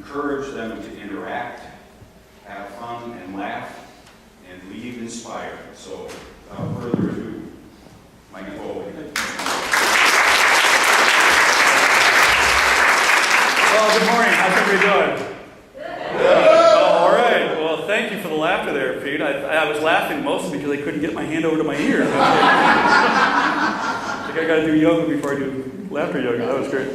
encourage them to interact, have fun, and laugh, and leave inspired. So, without further ado, Mike Foley. Well, good morning. How's everybody doing? Good. Oh, all right. Well, thank you for the laughter there, Pete. I was laughing mostly because I couldn't get my hand over to my ear. I think I got to do yoga before I do laughter yoga. That was great.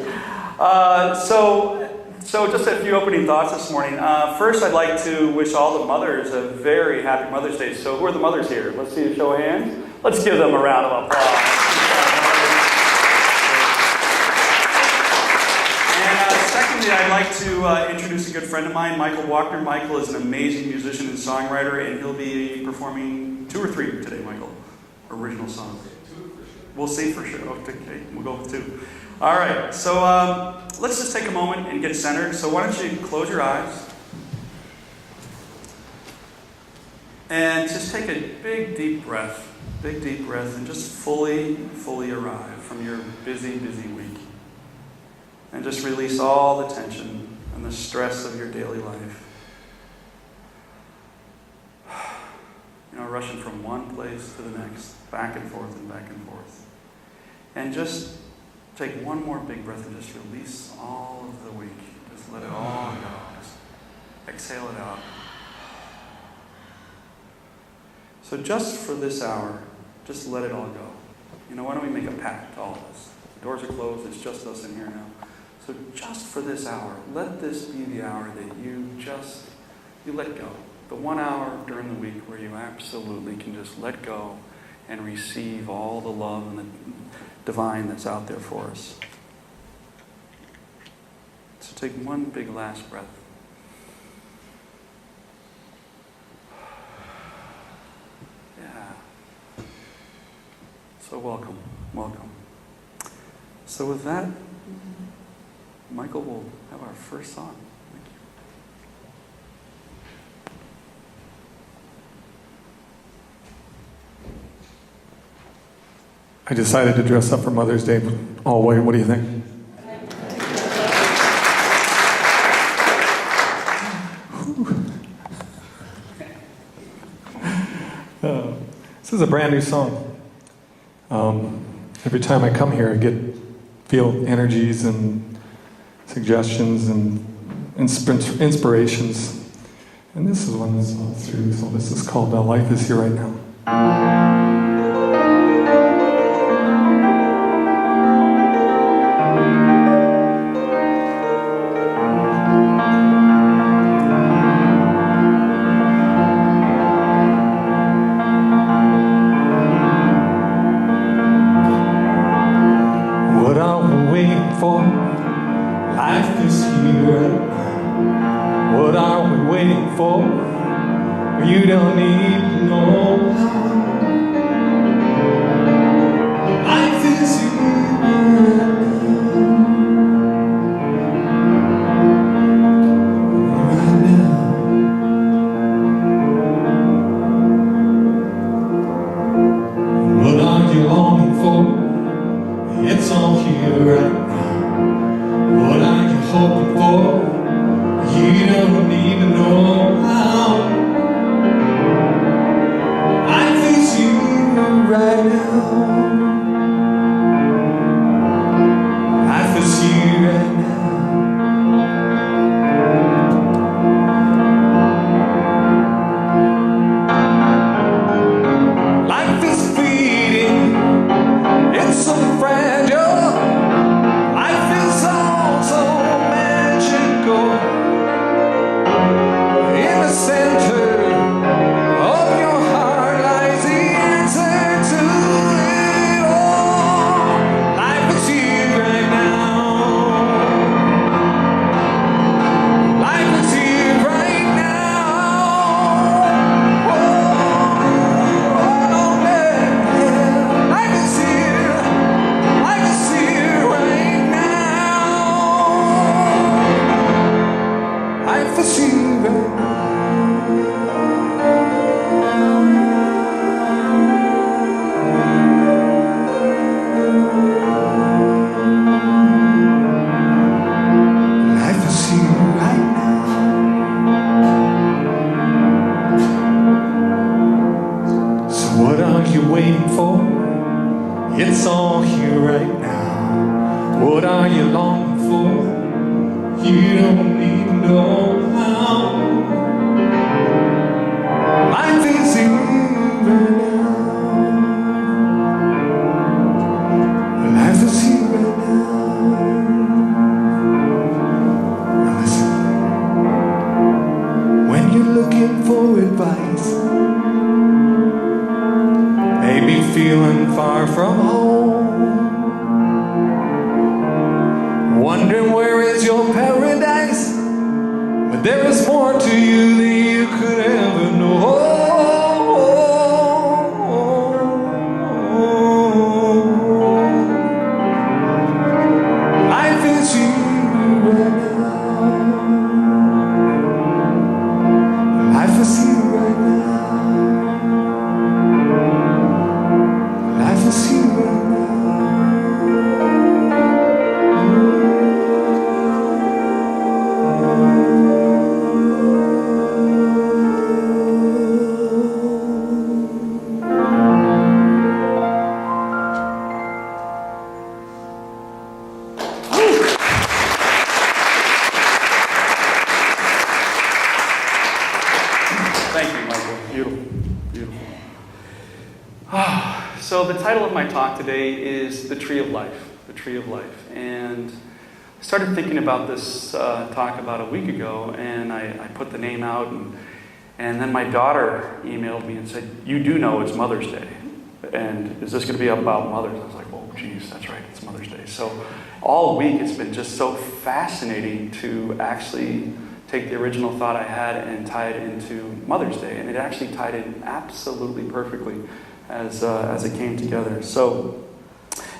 So just a few opening thoughts this morning. First, I'd like to wish all the mothers a very happy Mother's Day. So who are the mothers here? Let's see a show of hands. Let's give them a round of applause. Secondly, I'd like to introduce a good friend of mine, Michael Walker. Michael is an amazing musician and songwriter, and he'll be performing 2 or 3 today, Michael. Original songs. 2 for sure. We'll see for sure. Okay, we'll go with 2. All right, so let's just take a moment and get centered. So why don't you close your eyes and just take a big, deep breath, and just fully arrive from your busy week. And just release all the tension and the stress of your daily life. You know, rushing from one place to the next, back and forth and back and forth. And just take one more big breath and just release all of the week. Just let it all go. Just exhale it out. So just for this hour, just let it all go. You know, why don't we make a pact, all of us? The doors are closed, it's just us in here now. So just for this hour, let this be the hour that you let go. The 1 hour during the week where you absolutely can just let go and receive all the love and the divine that's out there for us. So take one big last breath. Yeah. So welcome. So with that, Michael will have our first song. Thank you. I decided to dress up for Mother's Day all white. What do you think? This is a brand new song. Every time I come here, I feel energies and suggestions and inspirations. And this is one that's all through. So this is called Life is Here Right Now. What are we waiting for? Life is here. What are we waiting for? You don't need to know. Life is here. Right now. What are you longing for? It's all here right now. What are you hoping for? You don't need to know how. Life is here right now. Life is here right now. Life is fleeting. It's so fragile. Life is all so magical. In the center of your heart lies the answer to it all. Life is here right now. Life is here right now. Oh, yeah. Life is here. Life is here right now. Life is here right now. Life is here right now. don't even know how. Life is here right now. Life is here right now. Now listen. When you're looking for advice, maybe feeling far from home, wondering where is your paradise, but there is more to you than you could ever know. Life is you right now. Life is you right now. Life is you right now. Thank you, Michael. Beautiful, beautiful. So the title of my talk today is The Tree of Life, the Tree of Life. And I started thinking about this talk about a week ago, and I put the name out, and then my daughter emailed me and said, "You do know it's Mother's Day, and is this going to be about mothers?" I was like, "Oh, geez, that's right, it's Mother's Day." So all week it's been just so fascinating to actually take the original thought I had and tie it into Mother's Day, and it actually tied in absolutely perfectly as it came together. So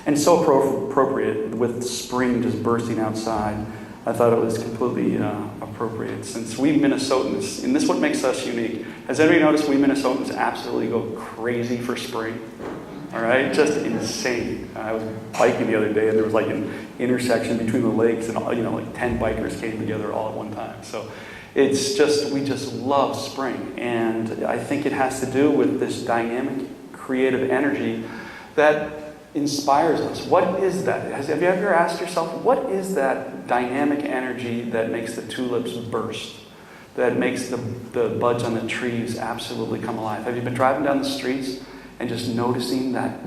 appropriate with spring just bursting outside. I thought it was completely appropriate since we Minnesotans, and this is what makes us unique. Has anybody noticed we Minnesotans absolutely go crazy for spring? All right, just insane. I was biking the other day, and there was like an intersection between the lakes, and like 10 bikers came together all at one time. So it's just, we just love spring, and I think it has to do with this dynamic, creative energy that inspires us. What is that? Have you ever asked yourself, what is that dynamic energy that makes the tulips burst? That makes the buds on the trees absolutely come alive? Have you been driving down the streets and just noticing that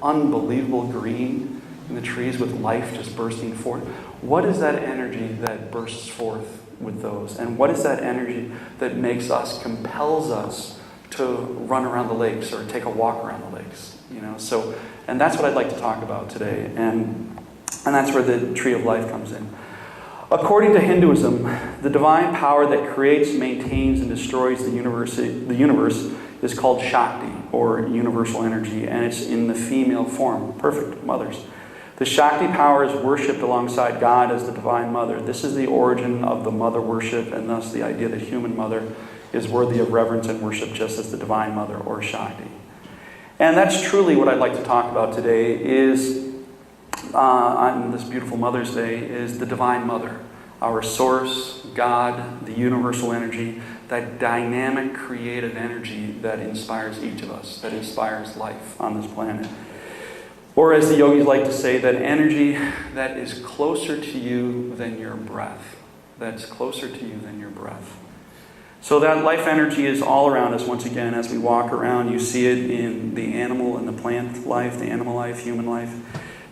unbelievable green in the trees with life just bursting forth? What is that energy that bursts forth with those? And what is that energy that makes us, compels us to run around the lakes or take a walk around the lakes? So, and that's what I'd like to talk about today. And that's where the Tree of Life comes in. According to Hinduism, the divine power that creates, maintains, and destroys the universe is called Shakti, or universal energy, and it's in the female form. Perfect, mothers. The Shakti power is worshipped alongside God as the Divine Mother. This is the origin of the mother worship, and thus the idea that human mother is worthy of reverence and worship just as the Divine Mother, or Shakti. And that's truly what I'd like to talk about today is, on this beautiful Mother's Day, is the Divine Mother, our source, God, the universal energy, that dynamic, creative energy that inspires each of us, that inspires life on this planet. Or as the yogis like to say, that energy that is closer to you than your breath. That's closer to you than your breath. So that life energy is all around us once again as we walk around. You see it in the animal and the plant life, the animal life, human life.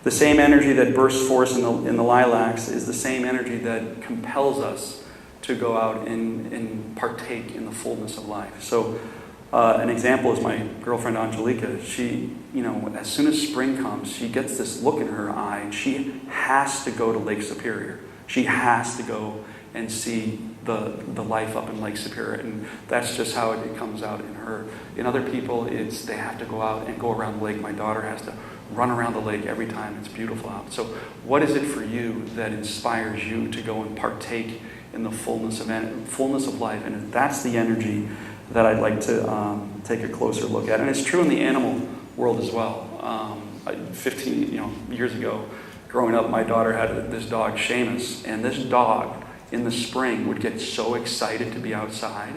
The same energy that bursts forth in the lilacs is the same energy that compels us to go out and partake in the fullness of life. So an example is my girlfriend Angelica. She, as soon as spring comes, she gets this look in her eye, and she has to go to Lake Superior. She has to go and see the life up in Lake Superior, and that's just how it comes out in her. In other people, they have to go out and go around the lake. My daughter has to run around the lake every time it's beautiful out. So what is it for you that inspires you to go and partake in the fullness of life? And that's the energy that I'd like to take a closer look at. And it's true in the animal world as well. 15 years ago, growing up, my daughter had this dog, Seamus, and this dog in the spring would get so excited to be outside,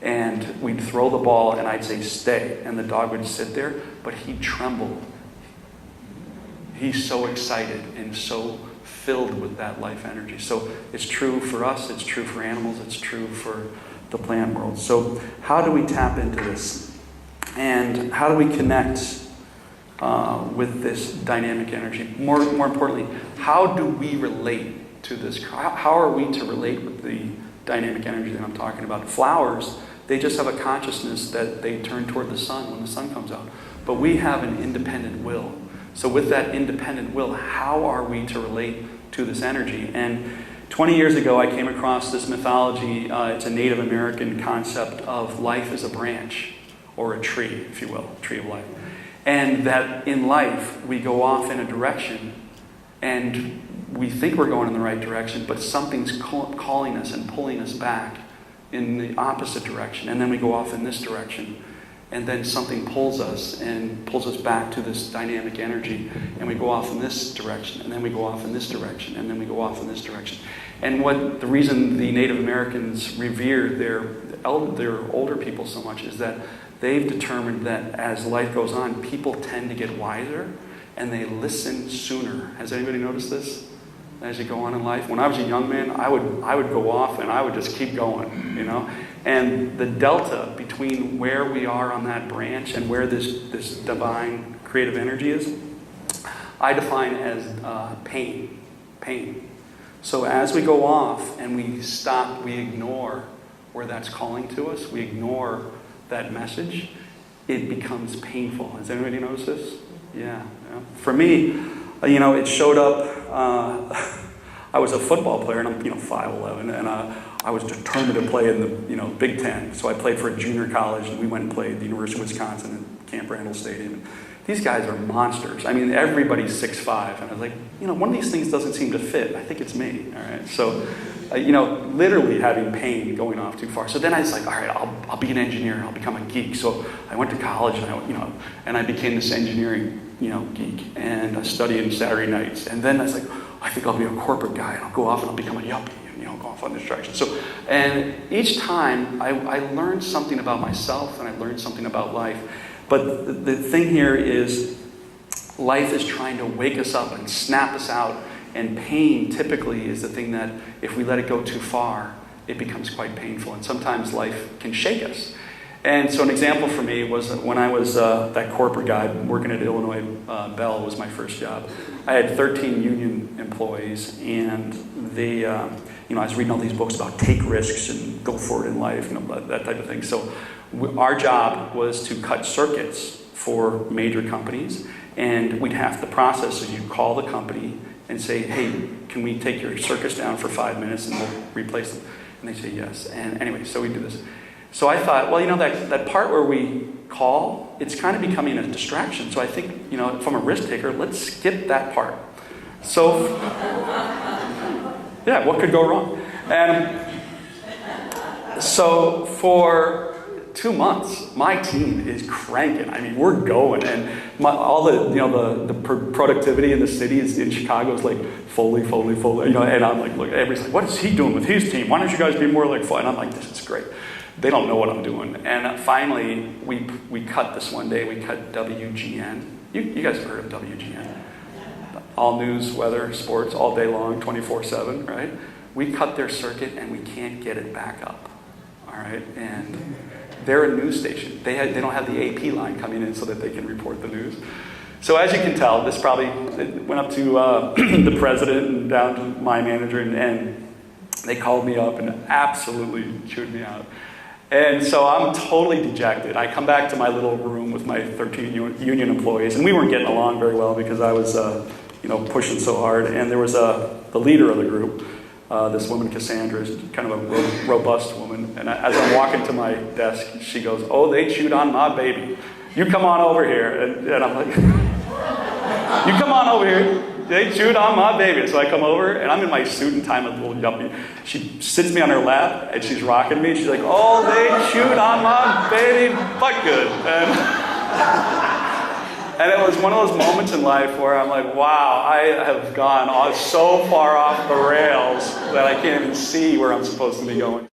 and we'd throw the ball and I'd say stay, and the dog would sit there, but he'd tremble. He's so excited and so filled with that life energy. So it's true for us, it's true for animals, it's true for the plant world. So how do we tap into this? And how do we connect with this dynamic energy? More importantly, how do we relate to this? How are we to relate with the dynamic energy that I'm talking about? Flowers, they just have a consciousness that they turn toward the sun when the sun comes out. But we have an independent will. So with that independent will, how are we to relate to this energy? And 20 years ago, I came across this mythology. It's a Native American concept of life as a branch, or a tree, if you will, tree of life. And that in life, we go off in a direction, and we think we're going in the right direction, but something's calling us and pulling us back in the opposite direction. And then we go off in this direction. And then something pulls us back to this dynamic energy, and we go off in this direction, and then we go off in this direction, and then we go off in this direction. And the reason the Native Americans revere their older people so much is that they've determined that as life goes on, people tend to get wiser, and they listen sooner. Has anybody noticed this? As you go on in life, when I was a young man, I would go off and I would just keep going, And the delta between where we are on that branch and where this divine creative energy is, I define as pain. So as we go off and we stop, we ignore where that's calling to us, we ignore that message, it becomes painful. Has anybody noticed this? Yeah. For me, it showed up. I was a football player, and I'm 5'11", and I was determined to play in the Big Ten. So I played for a junior college, and we went and played at the University of Wisconsin at Camp Randall Stadium. These guys are monsters. I mean, everybody's 6'5", and I was like, one of these things doesn't seem to fit. I think it's me. All right. So, literally having pain going off too far. So then I was like, all right, I'll be an engineer. I'll become a geek. So I went to college, and I became this engineering geek, and I studied Saturday nights. And then I was like, I think I'll be a corporate guy, and I'll go off and I'll become a yuppie, and go off on this direction. So, and each time I learned something about myself, and I learned something about life. But the thing here is, life is trying to wake us up and snap us out, and pain typically is the thing that, if we let it go too far, it becomes quite painful, and sometimes life can shake us. And so an example for me was when I was that corporate guy working at Illinois Bell was my first job. I had 13 union employees, and they, I was reading all these books about take risks and go for it in life, that type of thing. So our job was to cut circuits for major companies, and we'd have to process. So you'd call the company and say, hey, can we take your circuits down for 5 minutes and we'll replace them? And they say yes. And anyway, so we do this. So I thought, well, that part where we call, it's kind of becoming a distraction. So I think, if I'm a risk taker, let's skip that part. So, yeah, what could go wrong? And so for 2 months, my team is cranking. I mean, we're going, and all the productivity in the city in Chicago is like Foley, and I'm like, look, everybody's like, what is he doing with his team? Why don't you guys be more like Foley? And I'm like, this is great. They don't know what I'm doing. And finally, we cut this one day. We cut WGN. You guys have heard of WGN. All news, weather, sports, all day long, 24/7, right? We cut their circuit, and we can't get it back up. All right? And they're a news station. They don't have the AP line coming in so that they can report the news. So as you can tell, this probably went up to the president and down to my manager, and they called me up and absolutely chewed me out. And so I'm totally dejected. I come back to my little room with my 13 union employees, and we weren't getting along very well because I was, pushing so hard. And there was the leader of the group, this woman Cassandra, is kind of a robust woman. And as I'm walking to my desk, she goes, "Oh, they chewed on my baby. You come on over here." And I'm like, "You come on over here. They chewed on my baby." So I come over, and I'm in my suit and tie, my little yuppie. She sits me on her lap, and she's rocking me. She's like, "Oh, they chewed on my baby, but good." And it was one of those moments in life where I'm like, wow, I have gone so far off the rails that I can't even see where I'm supposed to be going.